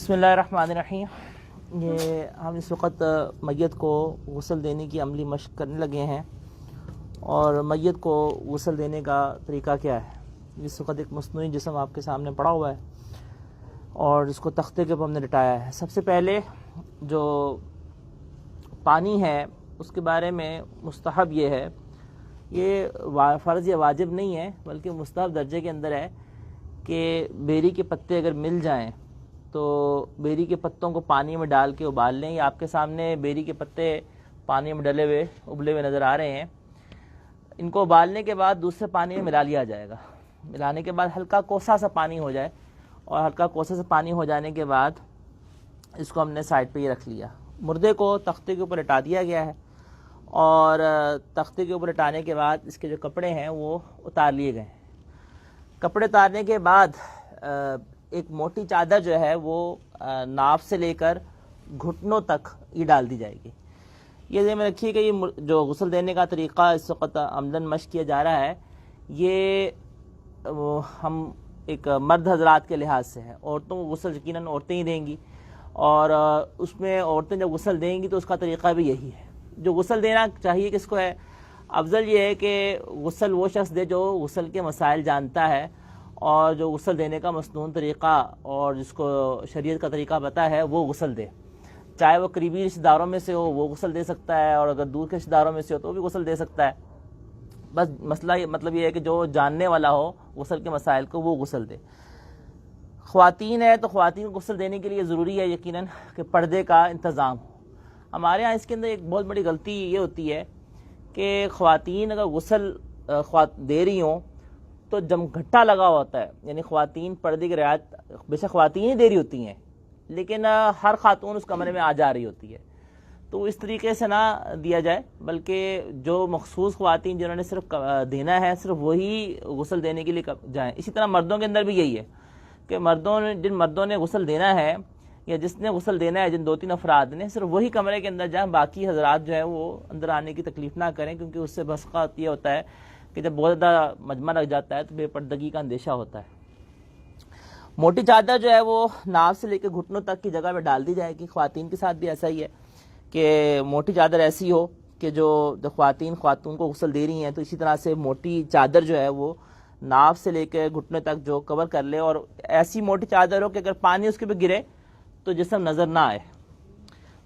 बिस्मिल्लाहिर्रहमानिर्रहीम। ये हम इस वक्त मैयत को गुस्ल देने की अमली मशक करने लगे हैं। और मैयत को गुस्ल देने का तरीका क्या है। इस वक्त एक मसनूई जिस्म आपके सामने पड़ा हुआ है और इसको तख्ते के ऊपर हमने लिटाया है। सबसे पहले जो पानी है उसके बारे में मुस्तहब ये है, ये फ़र्ज़ या वाजिब नहीं है बल्कि मुस्तहब दर्जे के अंदर है कि बेरी के पत्ते अगर मिल जाएं तो बेरी के पत्तों को पानी में डाल के उबाल लें। ये आपके सामने बेरी के पत्ते पानी में डले हुए उबले हुए नज़र आ रहे हैं। इनको उबालने के बाद दूसरे पानी में मिला लिया जाएगा। मिलाने के बाद हल्का कोसा सा पानी हो जाए और हल्का कोसा सा पानी हो जाने के बाद इसको हमने साइड पे ये रख लिया। मुर्दे को तख्ते के ऊपर लिटा दिया गया है और तख्ते के ऊपर लिटाने के बाद इसके जो कपड़े हैं वो उतार लिए गए हैं। कपड़े उतारने के बाद एक मोटी चादर जो है वो नाफ से लेकर घुटनों तक ये डाल दी जाएगी। ये ध्यान में रखिए कि ये जो गुस्ल देने का तरीक़ा इस वक्त अमलन मश्क किया जा रहा है, ये हम एक मर्द हजरात के लिहाज से है। औरतों को गुस्ल यकीनन औरतें ही देंगी और उसमें औरतें जब गुस्ल देंगी तो उसका तरीक़ा भी यही है। जो गुस्ल देना चाहिए किसको है, अफजल ये है कि गुस्ल वो शख्स दे जो गुस्ल के मसाइल जानता है और जो गुस्ल देने का मसनून तरीक़ा और जिसको शरीयत का तरीक़ा पता है वो गुस्ल दे। चाहे वो करीबी रिश्तेदारों में से हो वो गुस्ल दे सकता है और अगर दूर के रिश्तेदारों में से हो तो भी गुस्ल दे सकता है। बस मसला मतलब ये है कि जो जानने वाला हो गुस्ल के मसाइल को वो गुस्ल दे। ख़वातीन है तो ख़वातीन को गुस्ल देने के लिए ज़रूरी है यकीनन कि पर्दे का इंतज़ाम हो। हमारे यहाँ इसके अंदर एक बहुत बड़ी गलती ये होती है कि ख़वातीन अगर गुस्ल दे रही हों तो जमघट्टा लगा होता है, यानी ख़वातीन पर्दे की रियायत बेशक ख़वातीन ही दे रही होती हैं लेकिन हर खातून उस कमरे में आ जा रही होती है। तो इस तरीके से ना दिया जाए बल्कि जो मखसूस ख़वातीन जिन्होंने सिर्फ देना है सिर्फ वही गुस्ल देने के लिए जाएँ। इसी तरह मर्दों के अंदर भी यही है कि जिन मर्दों ने गुस्ल देना है या जिसने गुस्ल देना है, जिन 2-3 अफराद ने, सिर्फ वही कमरे के अंदर जाएँ। बाकी हजरात जो है वो अंदर आने की तकलीफ़ ना करें क्योंकि उससे बसका ये होता है कि जब बहुत ज़्यादा मजमा लग जाता है तो बेपर्दगी का अंदेशा होता है। मोटी चादर जो है वो नाव से लेकर घुटनों तक की जगह में डाल दी जाएगी। ख़वातीन के साथ भी ऐसा ही है कि मोटी चादर ऐसी हो कि जो ख़वातीन खातून को गुस्ल दे रही हैं तो इसी तरह से मोटी चादर जो है वो नाव से लेकर घुटने तक जो कवर कर ले और ऐसी मोटी चादर हो कि अगर पानी उसके पे गिरे तो जिस्म नज़र ना आए।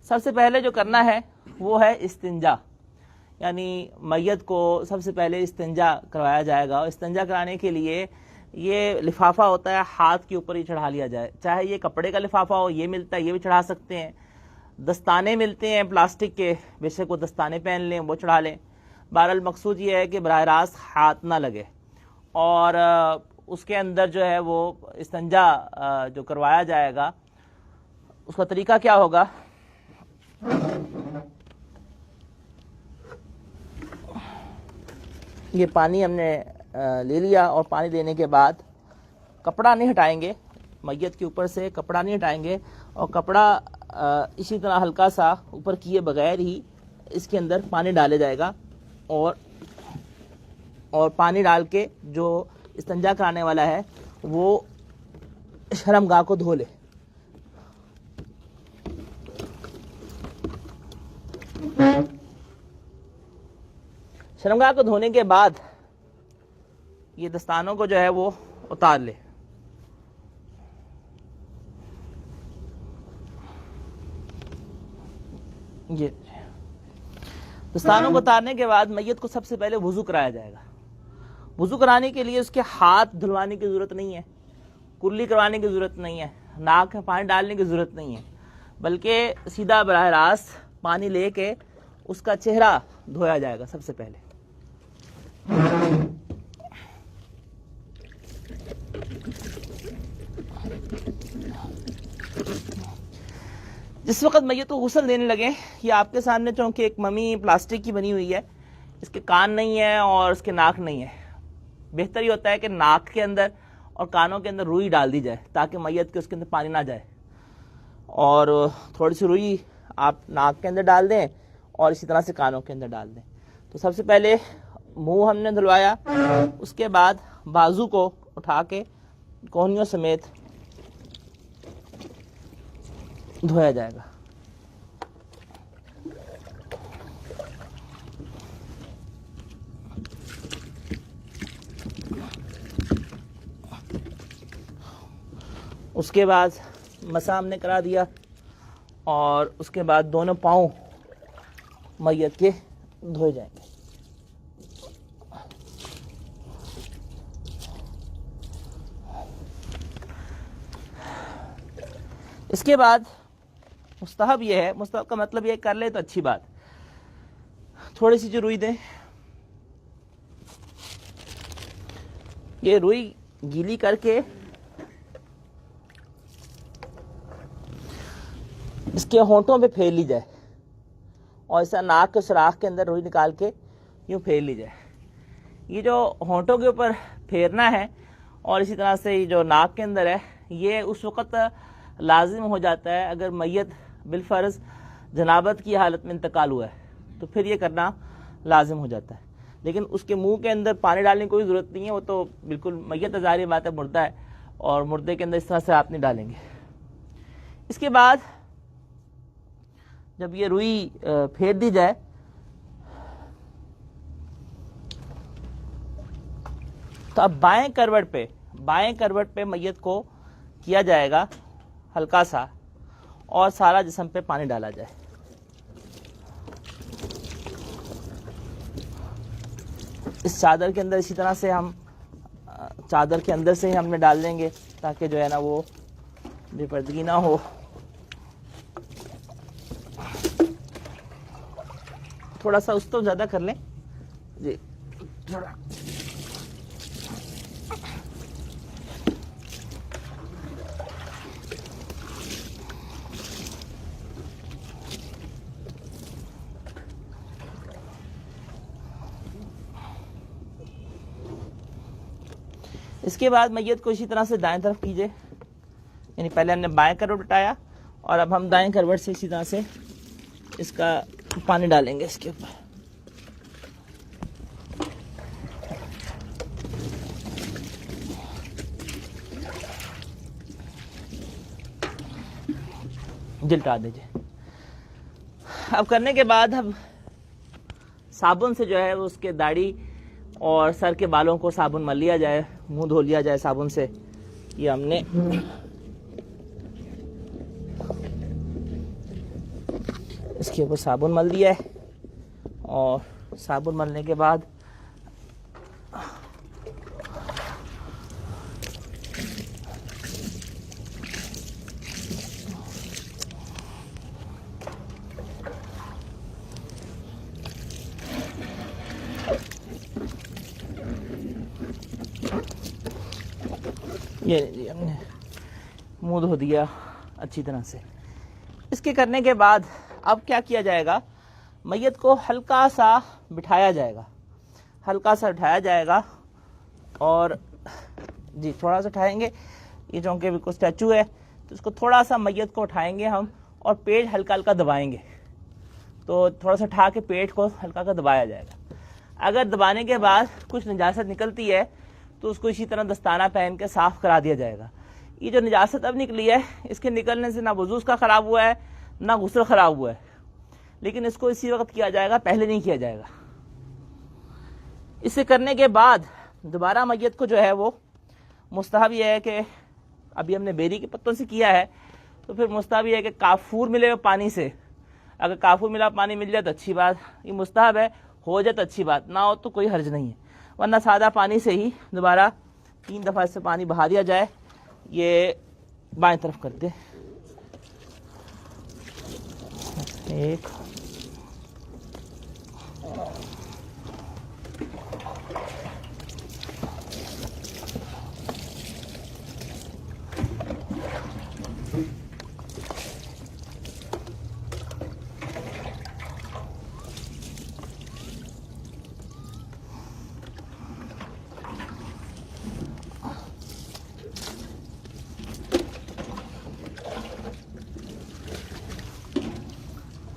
सबसे पहले जो करना है वो है इस्तिंजा, यानी मैयत को सबसे पहले इस्तिंजा करवाया जाएगा। इस्तिंजा कराने के लिए ये लिफाफा होता है हाथ के ऊपर ही चढ़ा लिया जाए, चाहे ये कपड़े का लिफाफा हो, ये मिलता है ये भी चढ़ा सकते हैं। दस्ताने मिलते हैं प्लास्टिक के, बेशक वो दस्ताने पहन लें वो चढ़ा लें। बहरहाल मकसूद ये है कि बराह रास्त हाथ ना लगे और उसके अंदर जो है वो इस्तिंजा जो करवाया जाएगा उसका तरीका क्या होगा। ये पानी हमने ले लिया और पानी लेने के बाद कपड़ा नहीं हटाएंगे, मैयत के ऊपर से कपड़ा नहीं हटाएंगे और कपड़ा इसी तरह हल्का सा ऊपर किए बगैर ही इसके अंदर पानी डाले जाएगा और पानी डाल के जो इस्तिंजा कराने वाला है वो शर्मगाह को धो ले। शर्मगाह को धोने के बाद ये दस्तानों को जो है वो उतार ले। ये दस्तानों को उतारने के बाद मैयत को सबसे पहले वुजू कराया जाएगा। वुजू कराने के लिए उसके हाथ धुलवाने की जरूरत नहीं है, कुल्ली करवाने की जरूरत नहीं है, नाक में पानी डालने की जरूरत नहीं है, बल्कि सीधा बराह रास्त पानी लेके उसका चेहरा धोया जाएगा। सबसे पहले जिस वक्त मैयत को गुस्ल देने लगे, ये आपके सामने चूंकि एक मम्मी प्लास्टिक की बनी हुई है, इसके कान नहीं है और इसके नाक नहीं है। बेहतर ये होता है कि नाक के अंदर और कानों के अंदर रुई डाल दी जाए ताकि मैयत के उसके अंदर पानी ना जाए। और थोड़ी सी रुई आप नाक के अंदर डाल दें और इसी तरह से कानों के अंदर डाल दें। तो सबसे पहले मुंह हमने धुलवाया, उसके बाद बाजू को उठा के कोहनियों समेत धोया जाएगा। उसके बाद मसा हमने करा दिया और उसके बाद दोनों पाँव मैयत के धोए जाएंगे। इसके बाद मुस्तहब यह है, मुस्तहब का मतलब यह कर ले तो अच्छी बात, थोड़ी सी जो रुई दें, ये रुई गीली करके इसके होंठों पे फेर ली जाए और ऐसा नाक के सुराख के अंदर रुई निकाल के यूं फेर ली जाए। ये जो होंठों के ऊपर फेरना है और इसी तरह से ये जो नाक के अंदर है, ये उस वक़्त लाजिम हो जाता है अगर मैयत बिलफर्ज जनाबत की हालत में इंतकाल हुआ है तो फिर ये करना लाजिम हो जाता है। लेकिन उसके मुंह के अंदर पानी डालने की कोई ज़रूरत नहीं है, वो तो बिल्कुल मैयत ज़ाहिर बात है, मुर्दा है, और मुर्दे के अंदर इस तरह से आप नहीं डालेंगे। इसके बाद जब ये रुई फेर दी जाए तो अब बाएं करवट पे मैयत को किया जाएगा हल्का सा और सारा जिस्म पे पानी डाला जाए। इस चादर के अंदर इसी तरह से हम चादर के अंदर से ही हमने डाल देंगे ताकि जो है ना वो बेपर्दगी ना हो। थोड़ा सा उस तो ज़्यादा कर लें जी, थोड़ा इसके बाद मैयत को इसी तरह से दाएं तरफ कीजिए, यानी पहले हमने बाएं करवट उठाया और अब हम दाएं करवट से इसी तरह से इसका पानी डालेंगे इसके ऊपर। जिल्टा दीजिए। अब करने के बाद हम साबुन से जो है उसके दाढ़ी और सर के बालों को साबुन मल लिया जाए, मुंह धो लिया जाए साबुन से। ये हमने इसके ऊपर साबुन मल दिया है और साबुन मलने के बाद ये हमने मुंह धो दिया अच्छी तरह से। इसके करने के बाद अब क्या किया जाएगा, मैयत को हल्का सा बिठाया जाएगा, हल्का सा उठाया जाएगा और जी थोड़ा सा उठाएंगे। ये चूँकि बिल्कुल स्टैचू है तो इसको थोड़ा सा मैयत को उठाएंगे हम और पेट हल्का हल्का दबाएंगे। तो थोड़ा सा उठा के पेट को हल्का हल्का दबाया जाएगा। अगर दबाने के बाद कुछ निजासत निकलती है तो उसको इसी तरह दस्ताना पहन के साफ करा दिया जाएगा। ये जो निजासत अब निकली है, इसके निकलने से ना वुज़ू का ख़राब हुआ है ना गुस्ल ख़राब हुआ है, लेकिन इसको इसी वक्त किया जाएगा, पहले नहीं किया जाएगा। इसे करने के बाद दोबारा मैयत को जो है वो मुस्तहब यह है कि अभी हमने बेरी के पत्तों से किया है तो फिर मुस्तहब यह है कि काफूर मिले पानी से, अगर काफूर मिला पानी मिल जाए तो अच्छी बात, ये मुस्तहब है, हो जाए तो अच्छी बात, ना हो तो कोई हर्ज नहीं है, वरना सादा पानी से ही दोबारा 3 दफ़ा इससे पानी बहा दिया जाए। ये बाएं तरफ करते, एक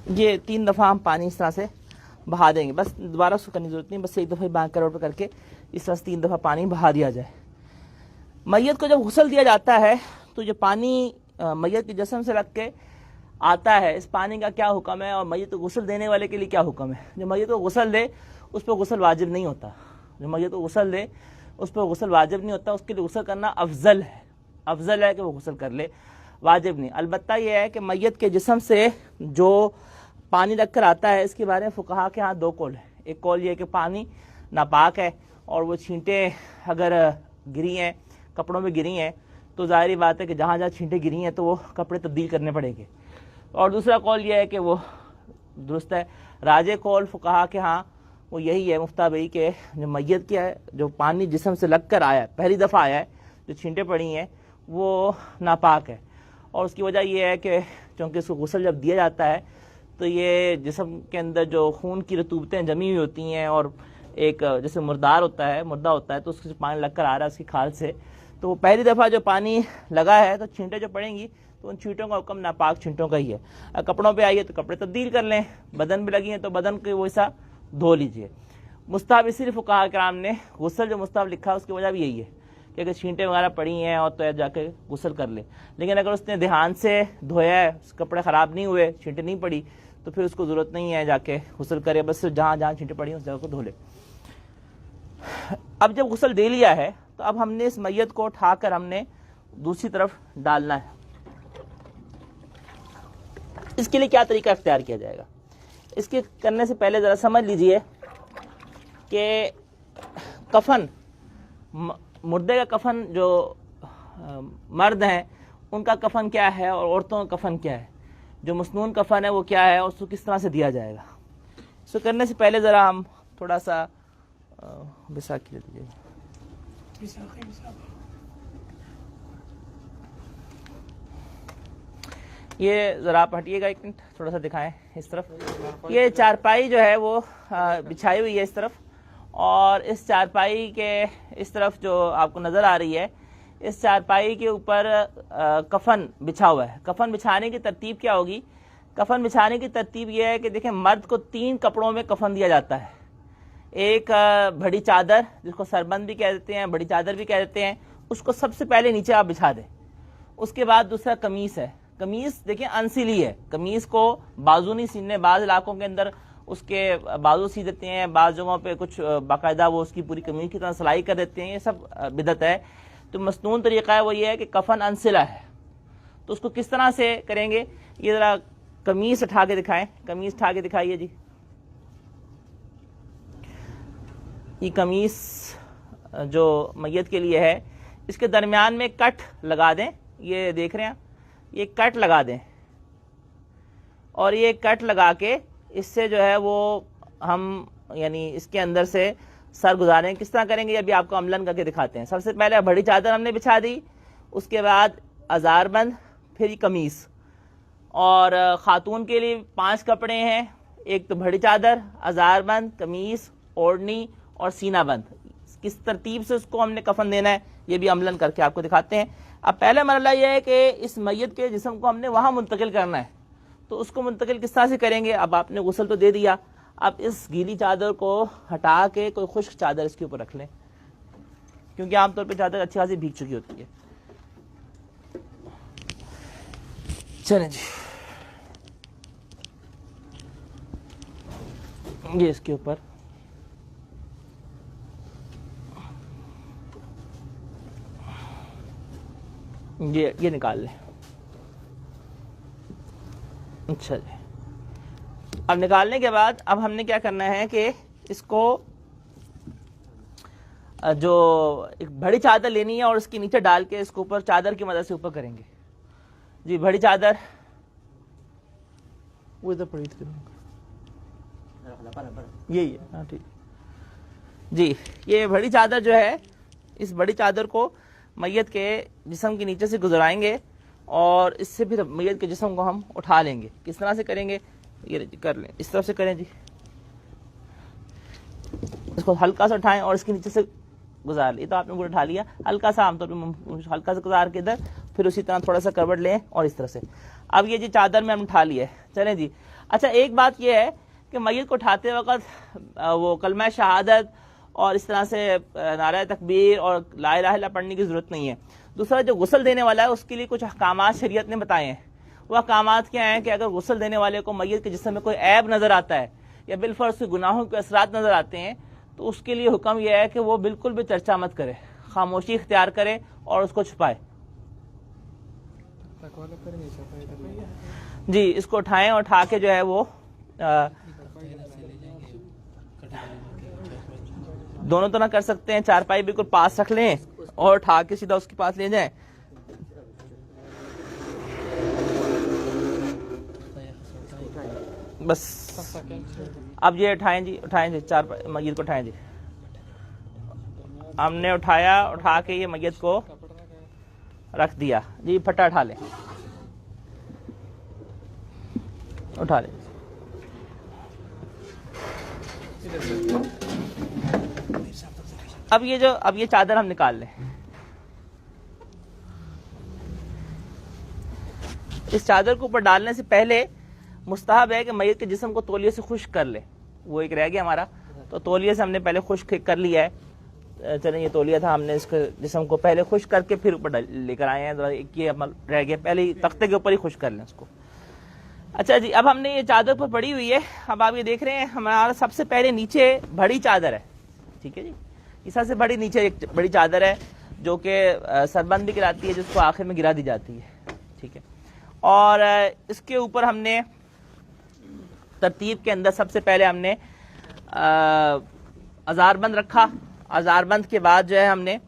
ये 3 दफ़ा हम पानी इस तरह से बहा देंगे, बस दोबारा उसको करने की जरूरत नहीं, बस एक दफ़ा बाएं करवट पर करके इस तरह से 3 दफ़ा पानी बहा दिया जाए। मैयत को जब गुस्ल दिया जाता है तो ये पानी मैयत के जिस्म से लग के आता है, इस पानी का क्या हुक्म है और मय्यत को गुस्ल देने वाले के लिए क्या हुक्म है। जो मय्यत को गुस्ल दे उस पर गुस्ल वाजिब नहीं होता, जो मय्यत को गुस्ल दे उस पर गुस्ल वाजिब नहीं होता, उसके लिए गुस्ल करना अफजल है, अफजल है कि वो गुस्ल कर ले, वाजिब नहीं। अलबत्ता यह है कि मय्यत के जिस्म से जो पानी लग कर आता है इसके बारे में फुकहा के यहाँ दो कौल है। एक कौल ये है कि पानी नापाक है और वो छींटे अगर गिरी हैं, कपड़ों में गिरी हैं, तो ज़ाहिरी बात है कि जहाँ जहाँ छींटे गिरी हैं तो वो कपड़े तब्दील करने पड़ेंगे। और दूसरा कौल ये है कि वो दुरुस्त है। राजे कौल फुकहा के हाँ वो यही है मुफ्ता भाई के जो मय्यत क्या है, जो पानी जिस्म से लग कर आया है, पहली दफ़ा आया है, जो छींटे पड़ी हैं वो नापाक है। और उसकी वजह यह है कि चूँकि इसको गुस्ल जब दिया जाता है तो ये जिस्म के अंदर जो खून की रतूबतें जमी हुई होती हैं और एक जैसे मुर्दा होता है तो उसके पानी लग कर आ रहा है उसकी खाल से, तो वो पहली दफ़ा जो पानी लगा है तो छींटे जो पड़ेंगी तो उन छींटों का हुक्म नापाक छींटों का ही है। कपड़ों पे आई है तो कपड़े तब्दील कर लें, बदन पे लगी हैं तो बदन को वैसा धो लीजिए। मुस्ताहब सिर्फ फुक़हा कराम ने गुस्ल जो मुस्ताहब लिखा है उसकी वजह भी यही है कि अगर छींटे वगैरह पड़ी हैं और तो जाके गुस्ल कर ले। लेकिन अगर उसने ध्यान से धोया है, कपड़े ख़राब नहीं हुए, छींटे नहीं पड़ी, तो फिर उसको ज़रूरत नहीं है जाके गुस्ल करे, बस सिर्फ जहाँ जहाँ छींटे पड़ी हैं उस जगह को धो ले। अब जब गुस्ल दे लिया है तो अब हमने इस मय्यत को उठाकर हमने दूसरी तरफ डालना है। इसके लिए क्या तरीका इख्तियार किया जाएगा, इसके करने से पहले ज़रा समझ लीजिए कि कफन, मुर्दे का कफन जो मर्द हैं उनका कफन क्या है और औरतों का कफन क्या है, जो मसनून कफन है वो क्या है और उसको किस तरह से दिया जाएगा। इसको करने से पहले ज़रा हम थोड़ा सा बैसाखी ले लीजिए। ये ज़रा आप हटिएगा एक मिनट, थोड़ा सा दिखाएं इस तरफ। ये चारपाई जो है वो बिछाई हुई है इस तरफ, और इस चारपाई के इस तरफ जो आपको नज़र आ रही है, इस चारपाई के ऊपर कफन बिछा हुआ है। कफन बिछाने की तरतीब क्या होगी, कफन बिछाने की तरतीब यह है कि देखें मर्द को 3 कपड़ों में कफन दिया जाता है। एक बड़ी चादर जिसको सरबंद भी कह देते हैं, बड़ी चादर भी कह देते हैं, उसको सबसे पहले नीचे आप बिछा दें। उसके बाद दूसरा कमीज़ है। कमीज़ देखिए अनसिली है, कमीज़ को बाजू नहीं सीने, बाज़ इलाकों के अंदर उसके बाजू सी देते हैं, बाज़ जगहों पे कुछ बाकायदा वो उसकी पूरी कमीज़ की तरह सिलाई कर देते हैं, ये सब बिदअत है। तो मसनून तरीक़ा है वो ये है कि कफन अनसिला है, तो उसको किस तरह से करेंगे, ये ज़रा कमीज़ उठा के दिखाएं, कमीज़ उठा के दिखाइए जी। ये कमीज़ जो मय्यत के लिए है, इसके दरमियान में कट लगा दें, ये देख रहे हैं, ये कट लगा दें, और ये कट लगा के इससे जो है वो हम यानी इसके अंदर से सर गुजारें। किस तरह करेंगे अभी आपको अमलन करके दिखाते हैं। सबसे पहले बड़ी चादर हमने बिछा दी, उसके बाद अज़ारबंद, फिर कमीज़। और ख़ातून के लिए 5 कपड़े हैं, एक तो बड़ी चादर, अज़ारबंद, कमीज़, ओढ़नी और सीना बंद। किस तरतीब से उसको हमने कफन देना है ये भी अमलन करके आपको दिखाते हैं। अब पहला मरला यह है कि इस मय्यत के जिस्म को हमने वहाँ मुंतकिल करना है, तो उसको मुंतकिल किस तरह से करेंगे। अब आपने गुस्ल तो दे दिया, अब इस गीली चादर को हटा के कोई खुश्क चादर इसके ऊपर रख लें, क्योंकि आमतौर पर चादर अच्छी खासी भीग चुकी होती है। चलें जी, ये इसके ऊपर ये निकाल लें। अच्छा जी, अब निकालने के बाद अब हमने क्या करना है कि इसको जो एक बड़ी चादर लेनी है और उसके नीचे डाल के इसको ऊपर चादर की मदद से ऊपर करेंगे जी। बड़ी चादर वो इधर पड़ी थी, यही है, हाँ ठीक जी। ये बड़ी चादर जो है, इस बड़ी चादर को मय्यत के जिस्म के नीचे से गुजराएंगे और इससे फिर मय्यत के जिस्म को हम उठा लेंगे। किस तरह से करेंगे, ये कर लें, इस तरफ से करें जी। इसको हल्का सा उठाएं और इसके नीचे से गुजार लें। तो आपने पूरा उठा लिया, हल्का सा, आमतौर पर हल्का सा गुजार के इधर, फिर उसी तरह थोड़ा सा करवट लें और इस तरह से। अब ये जी चादर में हम उठा लिए, चलें जी। अच्छा, एक बात यह है कि मय्यत को उठाते वक्त वो कलमा शहादत और इस तरह से नारा तकबीर और ला इलाहा इल्लल्लाह पढ़ने की ज़रूरत नहीं है। दूसरा, जो गुस्ल देने वाला है उसके लिए कुछ अहकामात शरीयत ने बताए हैं, वह अहकामात क्या हैं कि अगर गुस्ल देने वाले को मैयत के जिस्म में कोई ऐब नजर आता है या बिलफर्ज से गुनाहों के असरात नजर आते हैं तो उसके लिए हुक्म यह है कि वो बिल्कुल भी चर्चा मत करे, खामोशी इख्तियार करे और उसको छुपाए। जी, इसको उठाएं और उठा के जो है वो दोनों तरह कर सकते हैं। चारपाई बिल्कुल पास रख लें और उठा के सीधा उसके पास ले जाएं। बस अब ये उठाएं जी, चारपाई मैयत को उठाएं जी। हमने उठाया, उठा के ये मैयत को रख दिया जी। फटा उठा लें, उठा लें। अब ये चादर हम निकाल लें। इस चादर को ऊपर डालने से पहले मुस्तहब है कि मैयत के जिस्म को तौलिए से खुश्क कर ले। वो एक रह गया हमारा, तो तौलिए से हमने पहले खुश्क कर लिया है। चलें, ये तौलिया था, हमने इसके जिस्म को पहले खुश्क करके फिर ऊपर लेकर आए हैं। ये अमल रह गया, पहले ही तख्ते के ऊपर ही खुश्क कर लें उसको। अच्छा जी, अब हमने ये चादर पर पड़ी हुई है। अब आप ये देख रहे हैं हमारा सबसे पहले नीचे बड़ी चादर है, ठीक है जी। इस सबसे बड़ी नीचे एक बड़ी चादर है जो कि सरबंद भी गिराती है, जिसको आखिर में गिरा दी जाती है, ठीक है। और इसके ऊपर हमने तरतीब के अंदर सबसे पहले हमने अजारबंद रखा। अजारबंद के बाद जो है हमने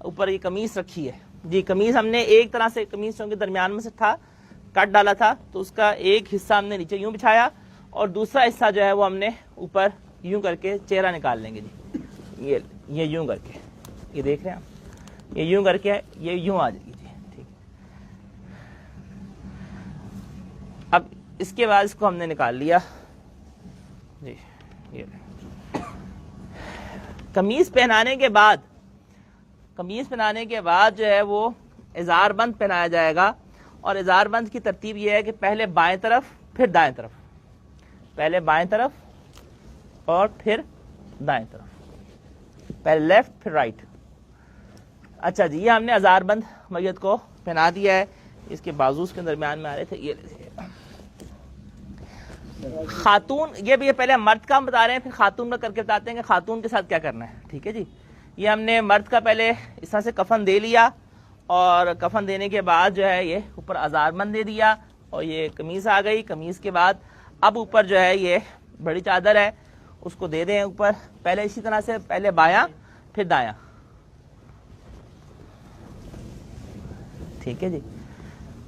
ऊपर ये कमीज रखी है जी। कमीज हमने एक तरह से कमीज के दरमियान में से था, कट डाला था, तो उसका एक हिस्सा हमने नीचे यूं बिछाया और दूसरा हिस्सा जो है वो हमने ऊपर यूं करके चेहरा निकाल लेंगे जी। ये यूं करके, ये देख रहे हैं आप, ये यूं करके ये यूं आ जाएगी जी, ठीक। अब इसके बाद इसको हमने निकाल लिया जी। ये कमीज पहनाने के बाद जो है वो इजारबंद पहनाया जाएगा। और इजारबंद की तरतीब यह है कि पहले बाएं तरफ फिर दाएं तरफ, पहले बाएं तरफ और फिर दाएं तरफ, पहले लेफ्ट फिर राइट। अच्छा जी, ये हमने इजारबंद मैयत को पहना दिया है। इसके बाजू के दरमियान में आ रहे थे, ये खातून, ये भी पहले मर्द का हम बता रहे हैं, फिर खातून का करके बताते हैं कि खातून के साथ क्या करना है, ठीक है जी। ये हमने मर्द का पहले इस तरह से कफन दे लिया और कफन देने के बाद जो है ये ऊपर अजारबंद दे दिया और ये कमीज आ गई। कमीज के बाद अब ऊपर जो है ये बड़ी चादर है, उसको दे दें ऊपर। पहले इसी तरह से पहले बायां फिर दायां, ठीक है जी।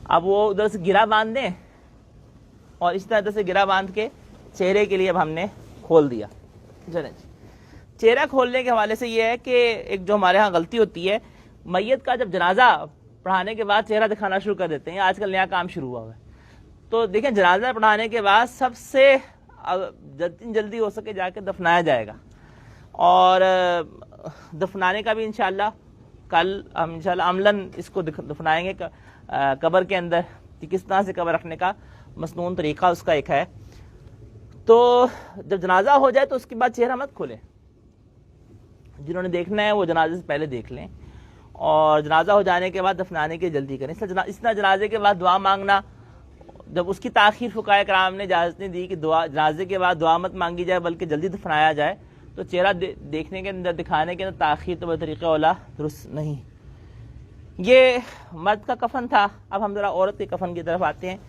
अब वो उधर से गिरा बांध दें और इस तरह से गिरा बांध के चेहरे के लिए अब हमने खोल दिया। चलें जी, चेहरा खोलने के हवाले से ये है कि एक जो हमारे यहाँ गलती होती है, मैयत का जब जनाजा पढ़ाने के बाद चेहरा दिखाना शुरू कर देते हैं। आजकल नया काम शुरू हुआ है, तो देखें जनाजा पढ़ाने के बाद सबसे जल्दी हो सके जाके दफनाया जाएगा। और दफनाने का भी इंशाल्लाह कल हम इंशाल्लाह अमलन इसको दफनाएंगे कब्र के अंदर, कि किस तरह से कब्र रखने का मसनून तरीका उसका एक है। तो जब जनाजा हो जाए तो उसके बाद चेहरा मत खोलें। जिन्होंने देखना है वो जनाजे से पहले देख लें और जनाजा हो जाने के बाद दफनाने की जल्दी करें। इस तरह जनाजे के बाद दुआ मांगना, जब उसकी ताखीर फुकाए कराम ने इजाज़त नहीं दी कि जनाजे के बाद दुआ मत मांगी जाए बल्कि जल्दी दफनाया जाए, तो चेहरा देखने के अंदर दिखाने के अंदर ताखीर तो तरीक़ा वाला दुरुस्त नहीं। ये मर्द का कफन था। अब हम ज़रा औरत के कफन की तरफ आते हैं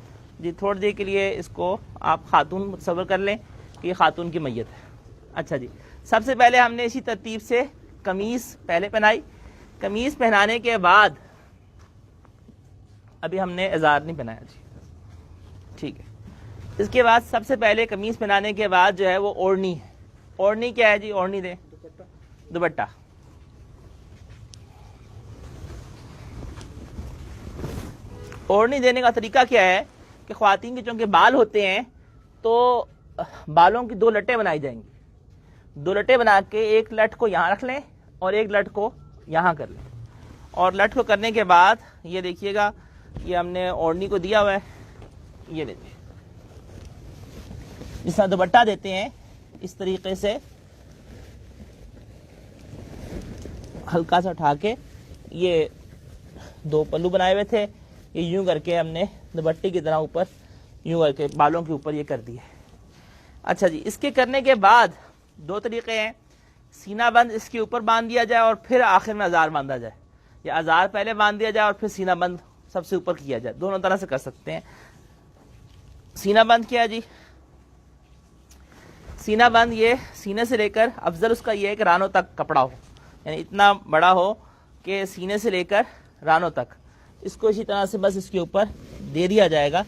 जी। थोड़ी देर के लिए इसको आप खातून मुतसव्वुर कर लें कि ये खातून की मैयत है। अच्छा जी, सबसे पहले हमने इसी तरतीब से कमीज़ पहले पहनाई। कमीज़ पहनाने के बाद अभी हमने इज़ार नहीं पहनाया जी, ठीक है। इसके बाद सबसे पहले कमीज़ पहनाने के बाद जो है वो ओढ़नी है। ओढ़नी क्या है जी? ओढ़नी दे, दुपट्टा। ओढ़नी देने का तरीका क्या है कि ख्वातीन के चूंकि बाल होते हैं तो बालों की दो लटें बनाई जाएंगी। दो लटें बना के एक लट को यहाँ रख लें और एक लट को यहाँ कर लें। और लट को करने के बाद ये देखिएगा, ये हमने ओढ़नी को दिया हुआ है, ये देखिए जिस तरह दुपट्टा देते हैं इस तरीके से हल्का सा उठा के, ये दो पल्लू बनाए हुए थे, ये यूं करके हमने दुपट्टे की तरह ऊपर यूं करके बालों के ऊपर ये कर दिए। अच्छा जी, इसके करने के बाद दो तरीके हैं, सीना बंद इसके ऊपर बांध दिया जाए और फिर आखिर में अजार बांधा जाए, या अजार पहले बांध दिया जाए और फिर सीना बंद सबसे ऊपर किया जाए। दोनों तरह से कर सकते हैं। सीना बंद किया जी, सीना बंद ये सीने से लेकर अफजल उसका ये है कि रानों तक कपड़ा हो, यानी इतना बड़ा हो कि सीने से लेकर रानों तक। इसको इसी तरह से बस इसके ऊपर दे दिया जाएगा।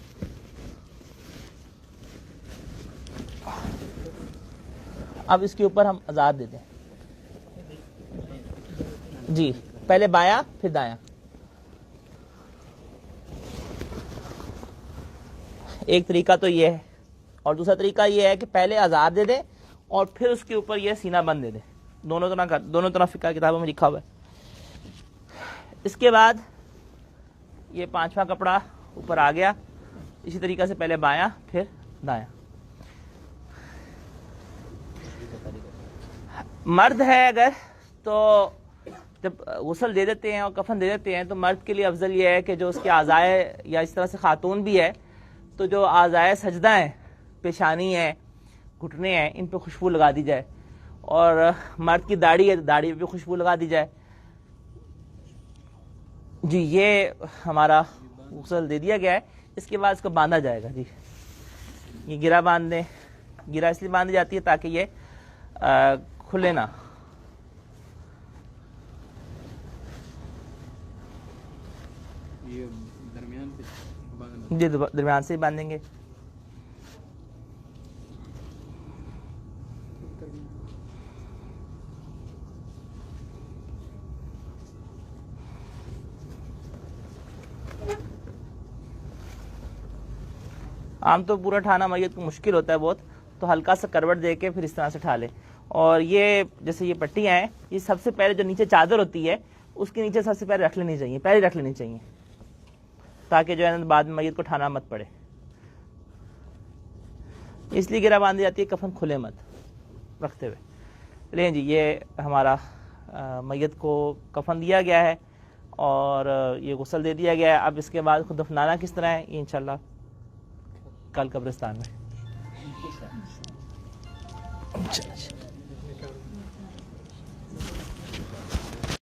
अब इसके ऊपर हम अजार दे दें जी, पहले बायां फिर दायां। एक तरीका तो ये है, और दूसरा तरीका ये है कि पहले अजार दे दें और फिर उसके ऊपर ये सीना बंद दे दें। दोनों तरह फिका किताबों में लिखा हुआ है। इसके बाद ये पांचवा कपड़ा ऊपर आ गया। इसी तरीके से पहले बायां फिर दायां। मर्द है अगर तो जब गुस्ल दे देते हैं और कफन दे देते हैं तो मर्द के लिए अफजल ये है कि जो उसके आज़ाए, या इस तरह से खातून भी है तो जो आज़ाए सजदा हैं, पेशानी है, घुटने हैं, इन पे खुशबू लगा दी जाए। और मर्द की दाढ़ी है तो दाढ़ी पे भी खुशबू लगा दी जाए जी। ये हमारा गुस्ल दे दिया गया है। इसके बाद इसको बांधा जाएगा जी। ये गिरा बांध दें। गिरा इसलिए बांधी जाती है ताकि ये खुले ना। ये दरमियान पे जी दरमियान से ही बांधेंगे। आम तो पूरा ठाना मैयत को मुश्किल होता है बहुत, तो हल्का सा करवट दे के फिर इस तरह से ठा लें। और ये जैसे ये पट्टियाँ हैं, ये सबसे पहले जो नीचे चादर होती है उसके नीचे सबसे पहले रख लेनी चाहिए, पहले रख लेनी चाहिए, ताकि जो है बाद में मैयत को ठाना मत पड़े। इसलिए गिरा बांधी जाती है कफन खुले मत रखते हुए। लेकिन जी ये हमारा मैयत को कफन दिया गया है और ये गुस्ल दे दिया गया है। अब इसके बाद खुद दफनाना किस तरह है ये इंशाल्लाह कल कब्रिस्तान में।